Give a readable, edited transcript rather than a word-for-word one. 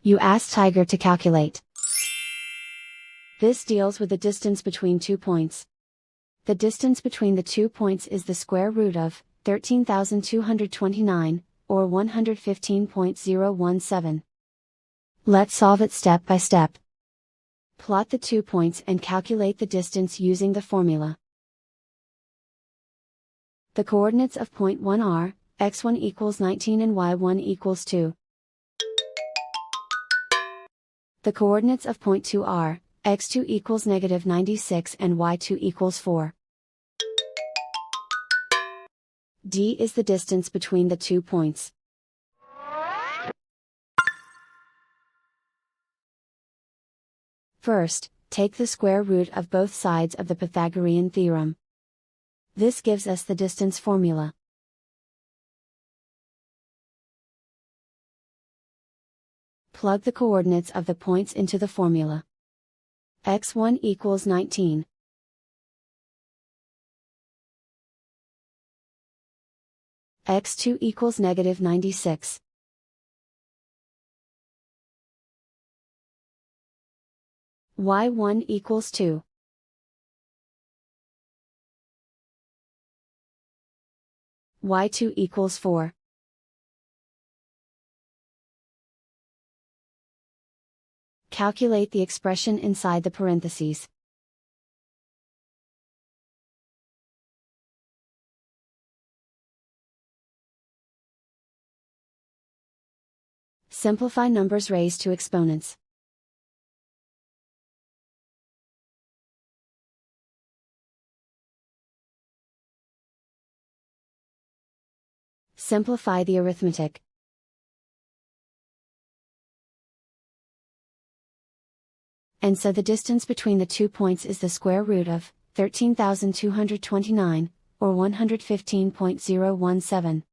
You ask Tiger to calculate. This deals with the distance between 2 points. The distance between the 2 points is the square root of 13,229, or 115.017. Let's solve it step by step. Plot the 2 points and calculate the distance using the formula. The coordinates of point 1 are, x1 equals 19 and y1 equals 2. The coordinates of point 2 are, x2 equals negative 96 and y2 equals 4. D is the distance between the 2 points. First, take the square root of both sides of the Pythagorean theorem. This gives us the distance formula. Plug the coordinates of the points into the formula. x1 equals 19. x2 equals negative 96. y1 equals 2. y2 equals 4. Calculate the expression inside the parentheses. Simplify numbers raised to exponents. Simplify the arithmetic. And so the distance between the 2 points is the square root of 13,229, or 115.017.